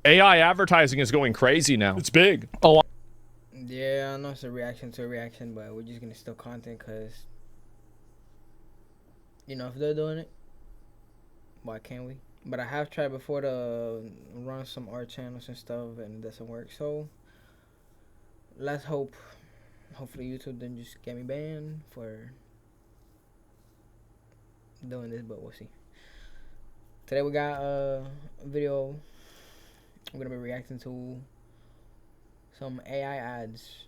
AI advertising is going crazy now. It's big. Oh, yeah, I know it's a reaction to a reaction, but we're just gonna steal content because, you know, if they're doing it, why can't we? But I have tried before to run some art channels and stuff, and it doesn't work. So let's hope. Hopefully YouTube didn't just get me banned for doing this, but we'll see. Today we got a video. We're gonna be reacting to some AI ads.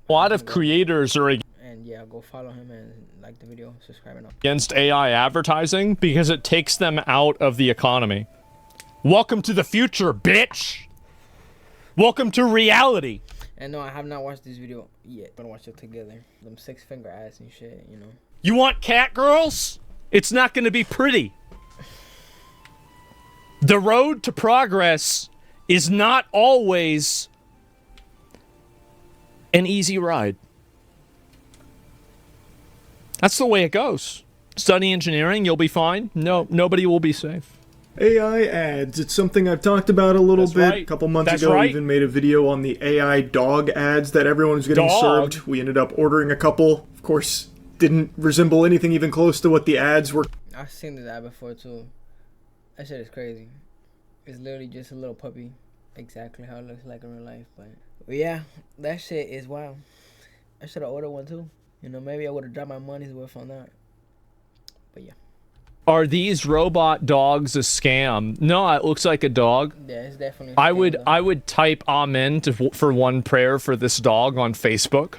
a lot of creators are And yeah, go follow him and like the video, subscribe and all. against AI advertising because it takes them out of the economy. Welcome to the future, bitch. Welcome to reality. And no, I have not watched this video yet. I'm gonna watch it together. Them 6-finger ads and shit, you know. You want cat girls? It's not going to be pretty. The road to progress is not always an easy ride. That's the way it goes. Study engineering, you'll be fine. No, nobody will be safe. AI ads. It's something I've talked about a little bit. Right. A couple months That's ago, right. I even made a video on the AI dog ads that everyone was getting Dog? served. We ended up ordering a couple. Of course, didn't resemble anything even close to what the ads were. I've seen this ad before too. That shit is crazy. It's literally just a little puppy. Exactly how it looks like in real life. But yeah, that shit is wild. I should have ordered one too. You know, maybe I would have dropped my money's worth on that. But yeah. Are these robot dogs a scam? No, it looks like a dog. Yeah, it's definitely a I scam, though. would type amen for one prayer for this dog on Facebook.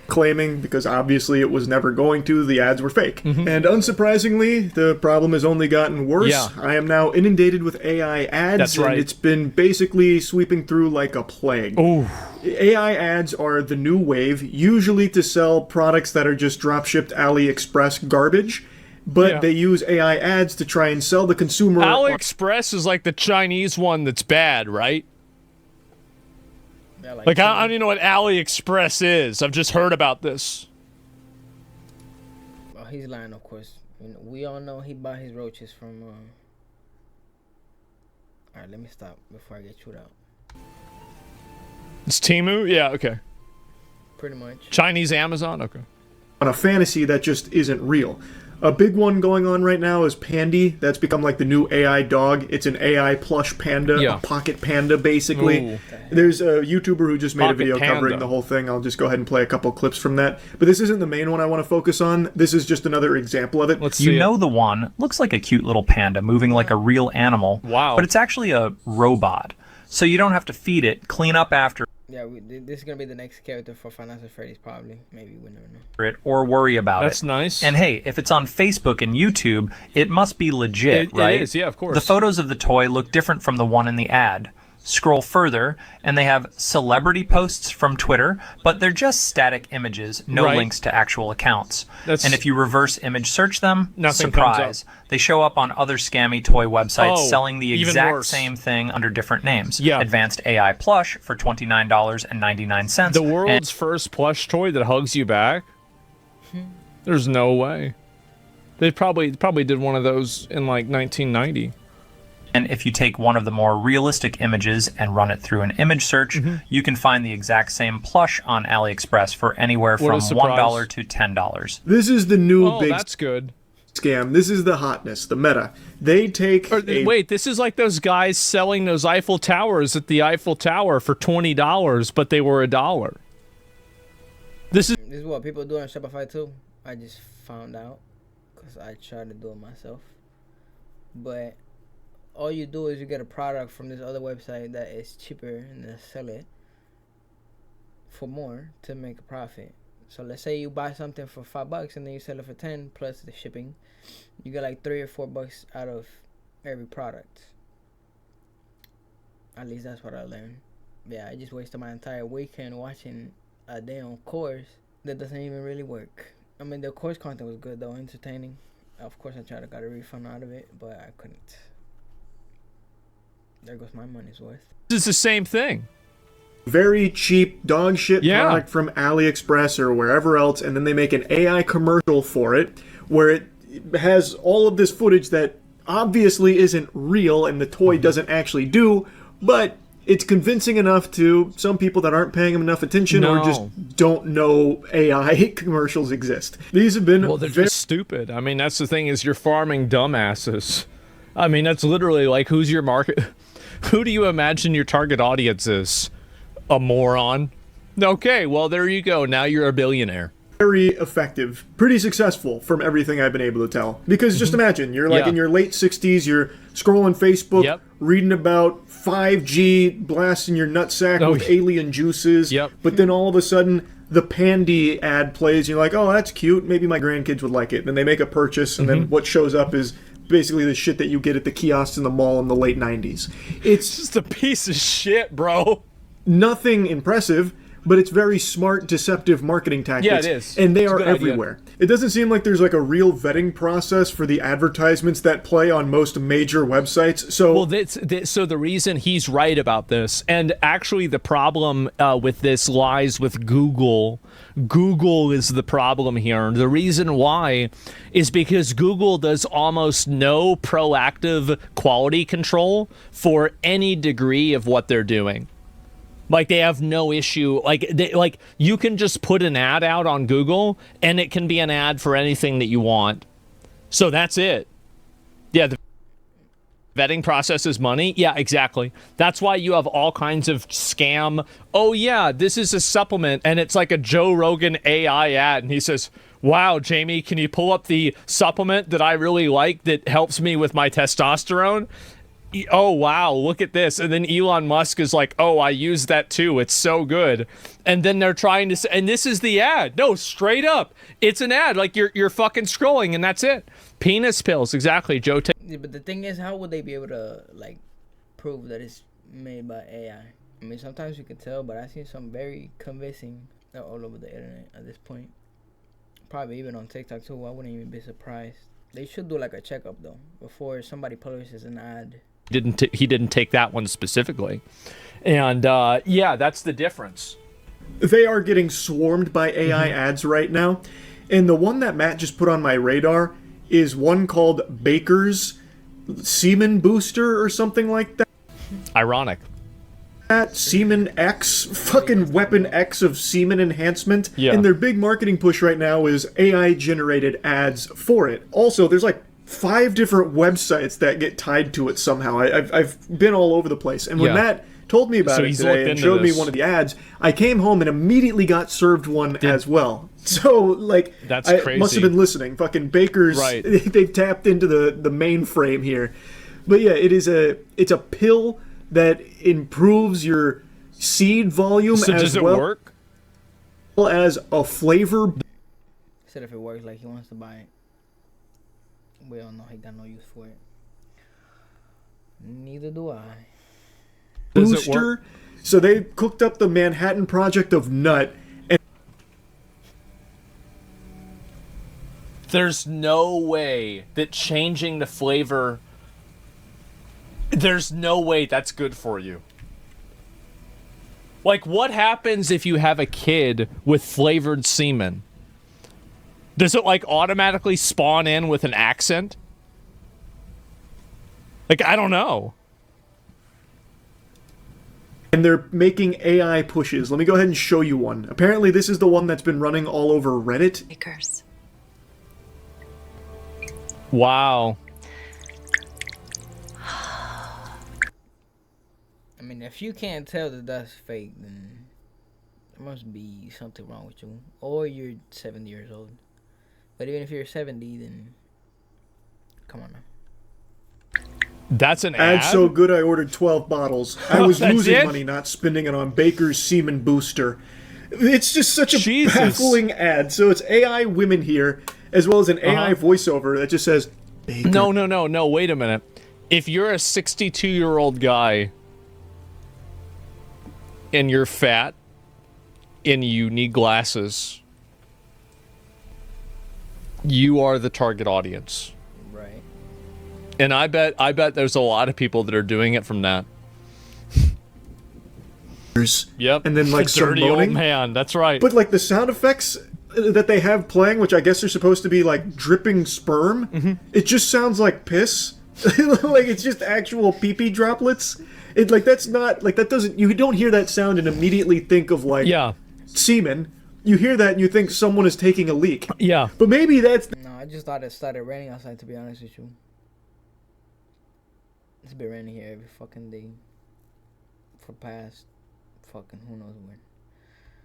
Claiming, because obviously it was never going to, the ads were fake. And unsurprisingly, the problem has only gotten worse. Yeah. I am now inundated with AI ads, That's right. and it's been basically sweeping through like a plague. Ooh. AI ads are the new wave, usually to sell products that are just drop-shipped AliExpress garbage, but Yeah. they use AI ads to try and sell the consumer... AliExpress is like the Chinese one that's bad, right? Yeah, Like, I don't even know what AliExpress is. I've just heard about this. Well, he's lying, of course. You know, we all know he bought his roaches from. Alright, let me stop before I get chewed out. It's Temu? Yeah, okay. Pretty much. Chinese Amazon? Okay. on a fantasy that just isn't real. A big one going on right now is Pandy. That's become like the new AI dog. It's an AI plush panda, Yeah. a pocket panda, basically. Ooh. There's a YouTuber who just made a Pocket video panda. covering the whole thing. I'll just go ahead and play a couple clips from that. But this isn't the main one I want to focus on. This is just another example of it. Let's see You it. know the one. Looks like a cute little panda moving like a real animal. Wow. But it's actually a robot. So you don't have to feed it, clean up after Yeah, this is gonna be the next character for Five Nights at Freddy's, probably. Maybe, we never know. it, or worry about That's it. nice. And hey, if it's on Facebook and YouTube, it must be legit, right? It is, yeah, of course. The photos of the toy look different from the one in the ad. Scroll further, and they have celebrity posts from Twitter, but they're just static images, no Right. links to actual accounts. That's- And if you reverse image search them, Nothing comes surprise, they show up on other scammy toy websites Oh, selling the even exact worse. same thing under different names. Yeah. Advanced AI plush for $29.99. The world's first plush toy that hugs you back? There's no way. They probably did one of those in like 1990. And if you take one of the more realistic images and run it through an image search, you can find the exact same plush on AliExpress for anywhere What a from surprise. $1 to $10. This is the new Oh, big that's good. scam. This is the hotness, the meta. They take a Wait, this is like those guys selling those Eiffel Towers at the Eiffel Tower for $20, but they were $1. This is This is what people do on Shopify too. I just found out because I tried to do it myself. But all you do is you get a product from this other website that is cheaper and then sell it for more to make a profit. So let's say you buy something for $5 and then you sell it for 10 plus the shipping. You get like $3 or $4 out of every product. At least that's what I learned. Yeah, I just wasted my entire weekend watching a damn course that doesn't even really work. I mean, the course content was good though, entertaining. Of course, I tried to get a refund out of it, but I couldn't. There goes my money's worth. the same thing. very cheap dog shit Yeah. product from AliExpress or wherever else, and then they make an AI commercial for it where it has all of this footage that obviously isn't real and the toy doesn't actually do, but it's convincing enough to some people that aren't paying them enough attention or just don't know AI commercials exist. These have been Well, they're just stupid. I mean, that's the thing, is you're farming dumbasses. I mean, that's literally like, who's your market? Who do you imagine your target audience is? A moron? Okay, well, there you go. Now you're a billionaire. very effective, pretty successful from everything I've been able to tell. Because just imagine, you're like in your late 60s, you're scrolling Facebook, reading about 5G blasting your nutsack with alien juices, but then all of a sudden the Pandy ad plays, and you're like, oh, that's cute, maybe my grandkids would like it. And then they make a purchase, and then what shows up is basically the shit that you get at the kiosks in the mall in the late 90s. It's just a piece of shit, bro. Nothing impressive, but it's very smart, deceptive marketing tactics. Yeah, it is. And they are everywhere. It doesn't seem like there's like a real vetting process for the advertisements that play on most major websites. So, well, so the reason he's right about this, and actually the problem with this lies with Google. Google is the problem here. And the reason why is because Google does almost no proactive quality control for any degree of what they're doing. Like, they have no issue. Like you can just put an ad out on Google, and it can be an ad for anything that you want. So that's it. Yeah, the vetting process is money. Yeah, exactly. That's why you have all kinds of scam. Oh, yeah, this is a supplement, and it's like a Joe Rogan AI ad, and he says, wow, Jamie, can you pull up the supplement that I really like that helps me with my testosterone? Oh, wow, look at this. And then Elon Musk is like, oh, I use that too. It's so good. And then they're trying to say, and this is the ad. No, straight up. It's an ad. Like, you're fucking scrolling, and that's it. Penis pills. Exactly, Joe. Yeah, but the thing is, how would they be able to, like, prove that it's made by AI? I mean, sometimes you can tell, but I've seen some very convincing all over the internet at this point. Probably even on TikTok, too. I wouldn't even be surprised. They should do, like, a checkup, though, before somebody publishes an ad. He didn't take that one specifically, and yeah, that's the difference. They are getting swarmed by AI ads right now, and the one that Matt just put on my radar is one called Baker's Semen Booster or something like that. Ironic. That Semen X, fucking Weapon X of semen enhancement. Yeah. And their big marketing push right now is AI generated ads for it. Also, there's like 5 different websites that get tied to it somehow. I've been all over the place. And when Matt told me about it today and showed me one of the ads, I came home and immediately got served one as well. So, like, that's crazy. I must have been listening. Fucking Baker's, they've tapped into the mainframe here. But yeah, it's a pill that improves your seed volume so as does it well work? As a flavor. Said if it works, like, he wants to buy it. We all know he got no use for it. Neither do I. Booster. So they cooked up the Manhattan Project of nut. And there's no way that changing the flavor. There's no way that's good for you. Like, what happens if you have a kid with flavored semen? Does it, like, automatically spawn in with an accent? Like, I don't know. And they're making AI pushes. Let me go ahead and show you one. Apparently, this is the one that's been running all over Reddit. Makers. Wow. I mean, if you can't tell that that's fake, then there must be something wrong with you. Or you're 70 years old. But even if you're 70, then come on now. That's an ad? Ad's so good I ordered 12 bottles. I was losing money not spending it on Baker's Semen Booster. It's just such a baffling ad. So it's AI women here, as well as an AI voiceover that just says, Baker. No, wait a minute. If you're a 62-year-old guy and you're fat and you need glasses, you are the target audience. Right. And I bet there's a lot of people that are doing it from that. Yep. And then, like, dirty some moaning. Old man, that's right. But, like, the sound effects that they have playing, which I guess are supposed to be like dripping sperm, it just sounds like piss. Like it's just actual pee-pee droplets. It like that's not like that doesn't you don't hear that sound and immediately think of like semen. You hear that and you think someone is taking a leak. Yeah. But maybe that's No, I just thought it started raining outside, to be honest with you. It's been raining here every fucking day for past fucking who knows when.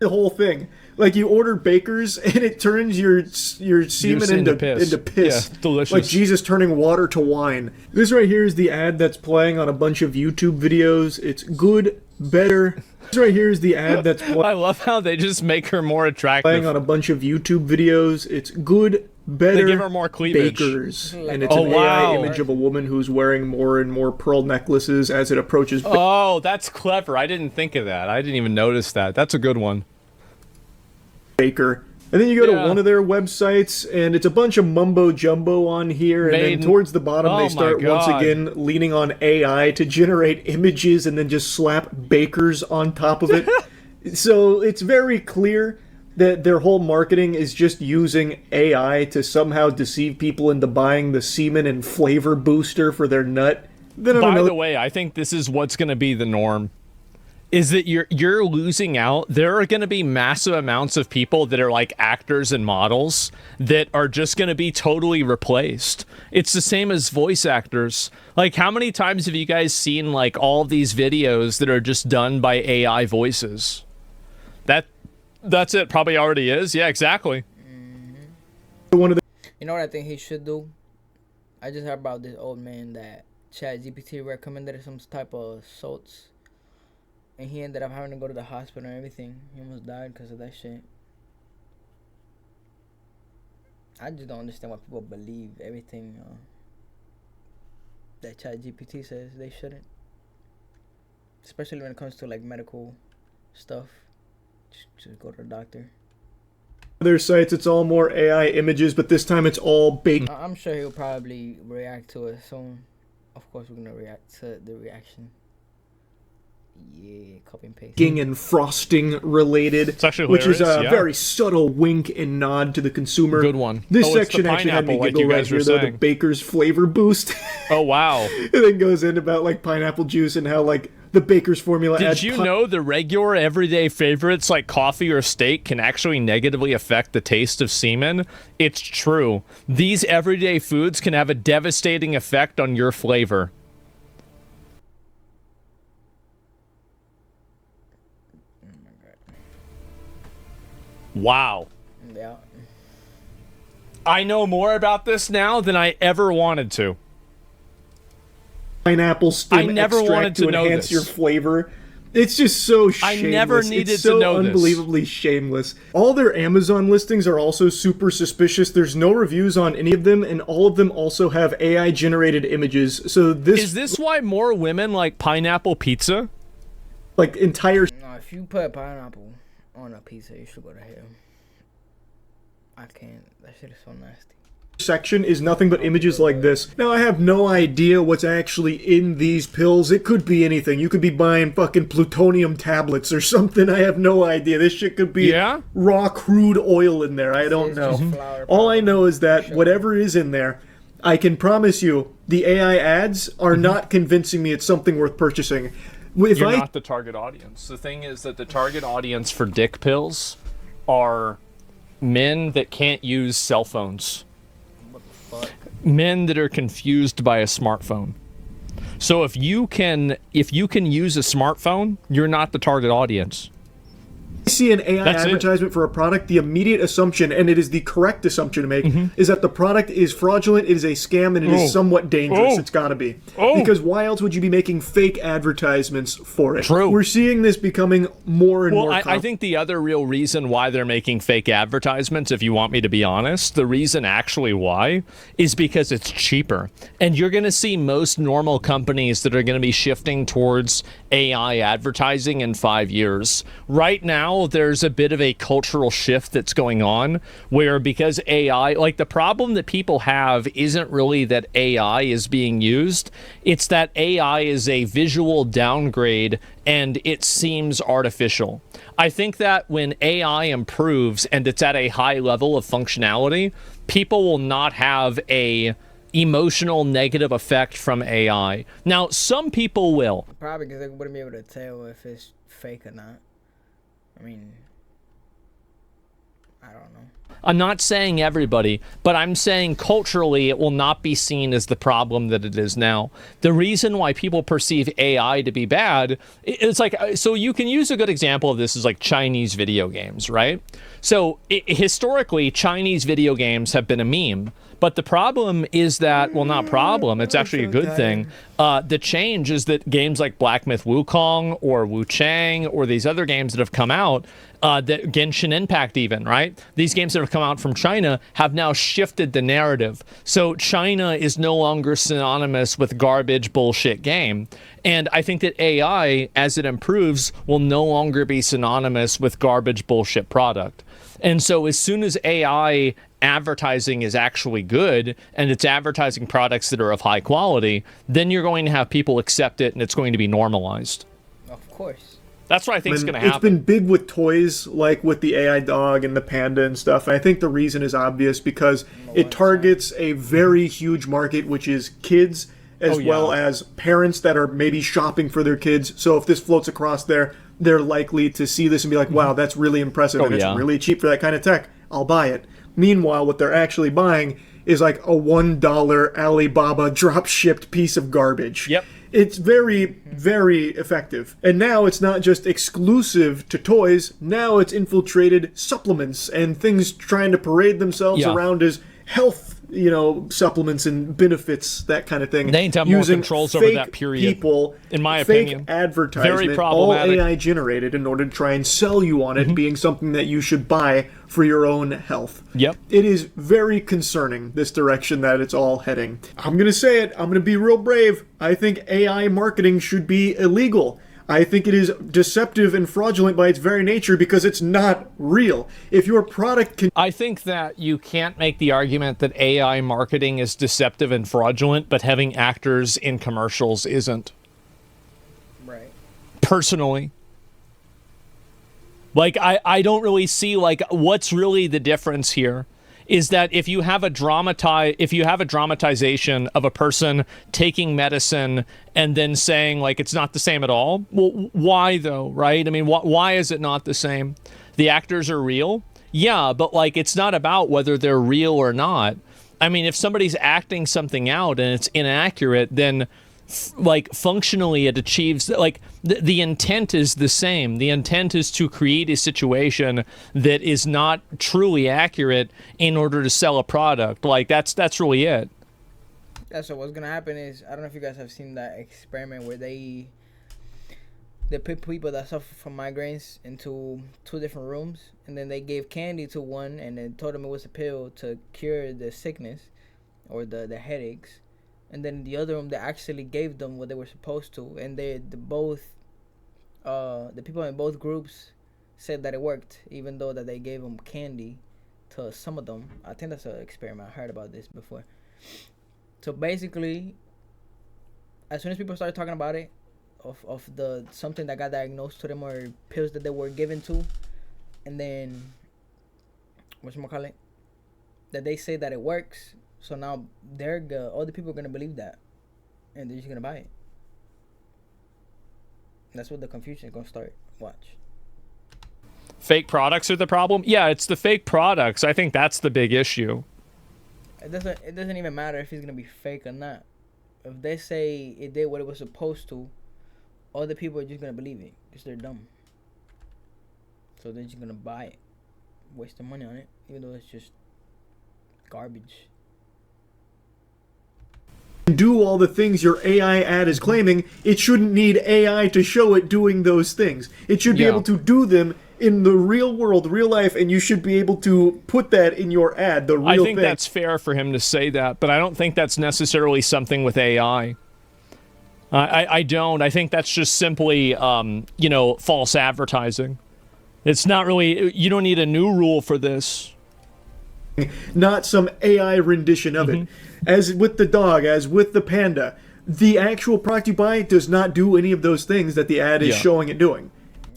the whole thing. Like you order Baker's and it turns your semen into piss. Yeah, delicious. Like Jesus turning water to wine. This right here is the ad that's playing on a bunch of YouTube videos. It's good, better. This right here is the ad that's I love how they just make her more attractive. playing on a bunch of YouTube videos. It's good, better. They give her more cleavage. Bakers. Like, And it's an AI image of a woman who's wearing more and more pearl necklaces as it approaches. Oh, that's clever. I didn't think of that. I didn't even notice that. That's a good one. Baker. And then you go to one of their websites, and it's a bunch of mumbo jumbo on here. And then towards the bottom, they start once again leaning on AI to generate images, and then just slap Bakers on top of it. So it's very clear that their whole marketing is just using AI to somehow deceive people into buying the semen and flavor booster for their nut. Then By the way, I think this is what's going to be the norm. Is that you're losing out. There are going to be massive amounts of people that are like actors and models that are just going to be totally replaced. It's the same as voice actors. Like, how many times have you guys seen like all these videos that are just done by AI voices? That's it. Probably already is. Yeah, exactly. You know what I think he should do? I just heard about this old man that ChatGPT recommended some type of salts. And he ended up having to go to the hospital and everything. He almost died because of that shit. I just don't understand why people believe everything that ChatGPT says. They shouldn't. Especially when it comes to like medical stuff. Just go to the doctor. Their sites, it's all more AI images, but this time it's all baked. I'm sure he'll probably react to it soon. Of course, we're gonna react to the reaction. Yeah, copy and paste. And frosting related, it's actually which is a yeah. very subtle wink and nod to the consumer. Good one. This section actually had me giggle right here, though, the Baker's flavor boost. Oh, wow. And then goes in about like pineapple juice and how like the Baker's formula. Did you know the regular everyday favorites like coffee or steak can actually negatively affect the taste of semen? It's true. These everyday foods can have a devastating effect on your flavor. Wow. Yeah. I know more about this now than I ever wanted to. Pineapple stem I never extract wanted to know enhance this. your flavor. It's just so shameless. I never needed it's so to know this. Unbelievably shameless. All their Amazon listings are also super suspicious. There's no reviews on any of them, and all of them also have AI-generated images. So this is this why more women like pineapple pizza? Like entire. No, if you put pineapple on a pizza, you should go to hell. I can't. That shit is so nasty. Section is nothing but images like this. Now I have no idea what's actually in these pills. It could be anything. You could be buying fucking plutonium tablets or something. I have no idea. This shit could be raw crude oil in there. I don't know. All I know is that whatever is in there, I can promise you the AI ads are not convincing me it's something worth purchasing. You're not the target audience. The thing is that the target audience for dick pills are men that can't use cell phones. Men that are confused by a smartphone. So if you can use a smartphone, you're not the target audience. I see an AI advertisement for a product, the immediate assumption, and it is the correct assumption to make, is that the product is fraudulent, it is a scam, and it is somewhat dangerous. It's got to be. Because why else would you be making fake advertisements for it? True. We're seeing this becoming more and more common. I think the other real reason why they're making fake advertisements, if you want me to be honest, the reason actually why is because it's cheaper. And you're going to see most normal companies that are going to be shifting towards AI advertising in 5 years. Right now, there's a bit of a cultural shift that's going on where because AI, like the problem that people have isn't really that AI is being used. It's that AI is a visual downgrade and it seems artificial. I think that when AI improves and it's at a high level of functionality, people will not have a emotional negative effect from AI. Now, some people will. Probably because they wouldn't be able to tell if it's fake or not. I mean, I don't know. I'm not saying everybody, but I'm saying culturally it will not be seen as the problem that it is now. The reason why people perceive AI to be bad, it's like, so you can use a good example of this is like Chinese video games, right? So historically, Chinese video games have been a meme. But the problem is that, well, not problem, it's actually a good thing. The change is that games like Black Myth Wukong or Wu Chang or these other games that have come out, that Genshin Impact even, right? These games that have come out from China have now shifted the narrative. So China is no longer synonymous with garbage bullshit game. And I think that AI, as it improves, will no longer be synonymous with garbage bullshit product. And so as soon as AI advertising is actually good and it's advertising products that are of high quality, then you're going to have people accept it and it's going to be normalized. Of course. That's what I think is going to happen. It's been big with toys, like with the AI dog and the panda and stuff. And I think the reason is obvious because it targets a very huge market, which is kids as well as parents that are maybe shopping for their kids. So if this floats across there, they're likely to see this and be like, wow, that's really impressive and it's really cheap for that kind of tech. I'll buy it. Meanwhile, what they're actually buying is like a $1 Alibaba drop-shipped piece of garbage. Yep. It's very, very effective. And now it's not just exclusive to toys. Now it's infiltrated supplements and things trying to parade themselves around as health, supplements and benefits, that kind of thing. They need to have more controls over that period. People, in my fake opinion, advertisement, very problematic. all AI generated in order to try and sell you on it being something that you should buy for your own health. Yep. It is very concerning, this direction that it's all heading. I'm going to say it. I'm going to be real brave. I think AI marketing should be illegal. I think it is deceptive and fraudulent by its very nature because it's not real. If your product can... I think that you can't make the argument that AI marketing is deceptive and fraudulent, but having actors in commercials isn't. Right. Personally. Like, I don't really see, like, what's really the difference here is that if you have a dramatization of a person taking medicine and then saying, like, it's not the same at all, well, why though, right? I mean, why is it not the same? The actors are real? Yeah, but, like, it's not about whether they're real or not. I mean, if somebody's acting something out and it's inaccurate, then like functionally it achieves, like, the intent is the same. The intent is to create a situation that is not truly accurate in order to sell a product. Like, that's really it. Yeah, so what's gonna happen is, I don't know if you guys have seen that experiment where they put people that suffer from migraines into 2 different rooms, and then they gave candy to one and then told them it was a pill to cure the sickness or the headaches. And then in the other room, they actually gave them what they were supposed to, and the people in both groups said that it worked, even though that they gave them candy to some of them. I think that's an experiment. I heard about this before. So basically, as soon as people started talking about it, of the something that got diagnosed to them or pills that they were given to, and then whatchamacallit, that they say that it works. So now all the people are gonna believe that, and they're just gonna buy it. That's what the confusion is gonna start. Watch. Fake products are the problem? Yeah, it's the fake products. I think that's the big issue. It doesn't even matter if it's gonna be fake or not. If they say it did what it was supposed to, all the people are just gonna believe it because they're dumb. So they're just gonna buy it, waste their money on it, even though it's just garbage. Do all the things your AI ad is claiming, it shouldn't need AI to show it doing those things. It should be able to do them in the real world, real life, and you should be able to put that in your ad, the real thing. I think that's fair for him to say that, but I don't think that's necessarily something with AI. I don't. I think that's just simply, false advertising. It's not really, you don't need a new rule for this. Not some AI rendition of it. As with the dog, as with the panda, the actual product you buy does not do any of those things that the ad is showing it doing.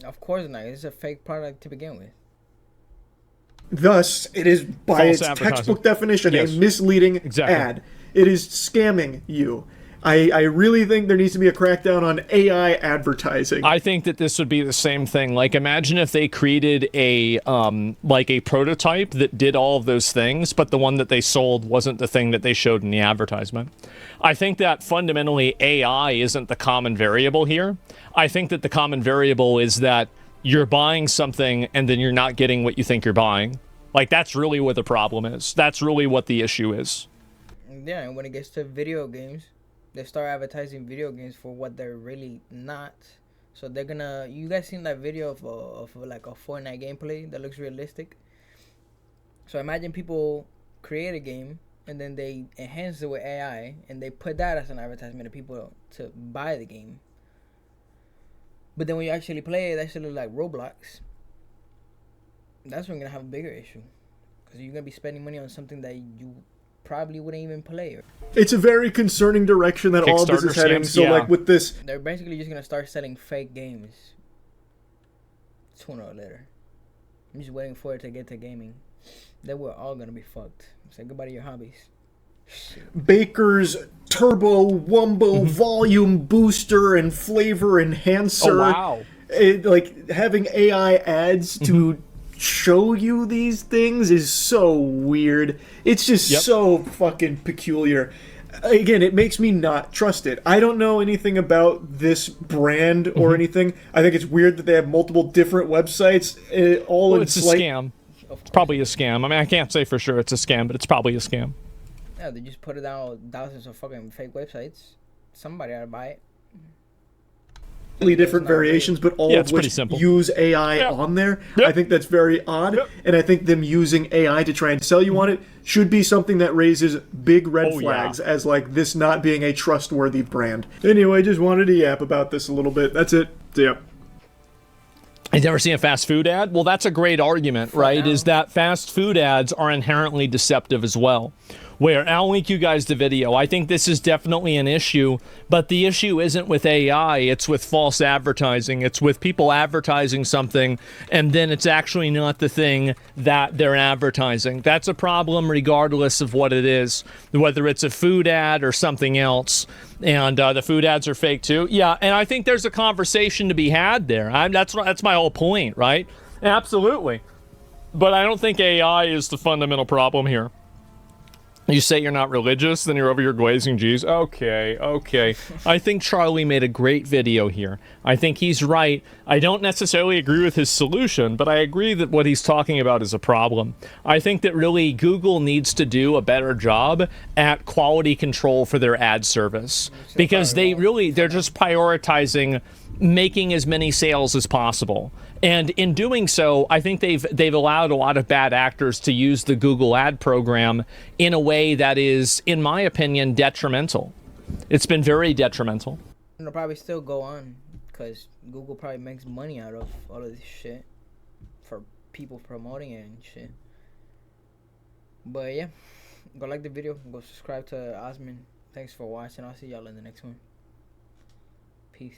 Of course not. It's a fake product to begin with. Thus, it is by its textbook definition a misleading ad. It is scamming you. I really think there needs to be a crackdown on AI advertising. I think that this would be the same thing. Like, imagine if they created a like a prototype that did all of those things, but the one that they sold wasn't the thing that they showed in the advertisement. I think that fundamentally AI isn't the common variable here. I think that the common variable is that you're buying something and then you're not getting what you think you're buying. Like, that's really what the problem is. That's really what the issue is. Yeah, and when it gets to video games, they start advertising video games for what they're really not. So they're gonna. You guys seen that video of like a Fortnite gameplay that looks realistic? So imagine people create a game and then they enhance it with AI and they put that as an advertisement to people to buy the game. But then when you actually play it, that should look like Roblox. That's when you're gonna have a bigger issue, because you're gonna be spending money on something that you probably wouldn't even play. It's a very concerning direction that all of this is heading. So, like, with this, they're basically just gonna start selling fake games sooner or later. I'm just waiting for it to get to gaming. Then we're all gonna be fucked. Say goodbye to your hobbies. Baker's Turbo Wumbo Volume Booster and Flavor Enhancer. Oh, wow. Like, having AI ads to show you these things is so weird. It's just so fucking peculiar. Again, it makes me not trust it. I don't know anything about this brand or anything. I think it's weird that they have multiple different websites. It's a scam. It's probably a scam. I mean, I can't say for sure it's a scam, but it's probably a scam. Yeah, they just put it down on thousands of fucking fake websites. Somebody ought to buy it. Different variations, but all of which use AI on there. I think that's very odd, and I think them using AI to try and sell you on it should be something that raises big red flags as, like, this not being a trustworthy brand. Anyway, just wanted to yap about this a little bit. That's it. Yep. I've never seen a fast food ad? Well, that's a great argument, right? Is that fast food ads are inherently deceptive as well. Where I'll link you guys the video. I think this is definitely an issue, but the issue isn't with AI, it's with false advertising. It's with people advertising something, and then it's actually not the thing that they're advertising. That's a problem regardless of what it is, whether it's a food ad or something else. And the food ads are fake too. Yeah, and I think there's a conversation to be had there. That's my whole point, right? Absolutely. But I don't think AI is the fundamental problem here. You say you're not religious, then you're over here glazing G's. Okay. I think Charlie made a great video here. I think he's right. I don't necessarily agree with his solution, but I agree that what he's talking about is a problem. I think that really Google needs to do a better job at quality control for their ad service, because they're just prioritizing making as many sales as possible. And in doing so, I think they've allowed a lot of bad actors to use the Google ad program in a way that is, in my opinion, detrimental. It's been very detrimental. It'll probably still go on, because Google probably makes money out of all of this shit for people promoting it and shit. But yeah, go like the video, go subscribe to Osman. Thanks for watching. I'll see y'all in the next one. Peace.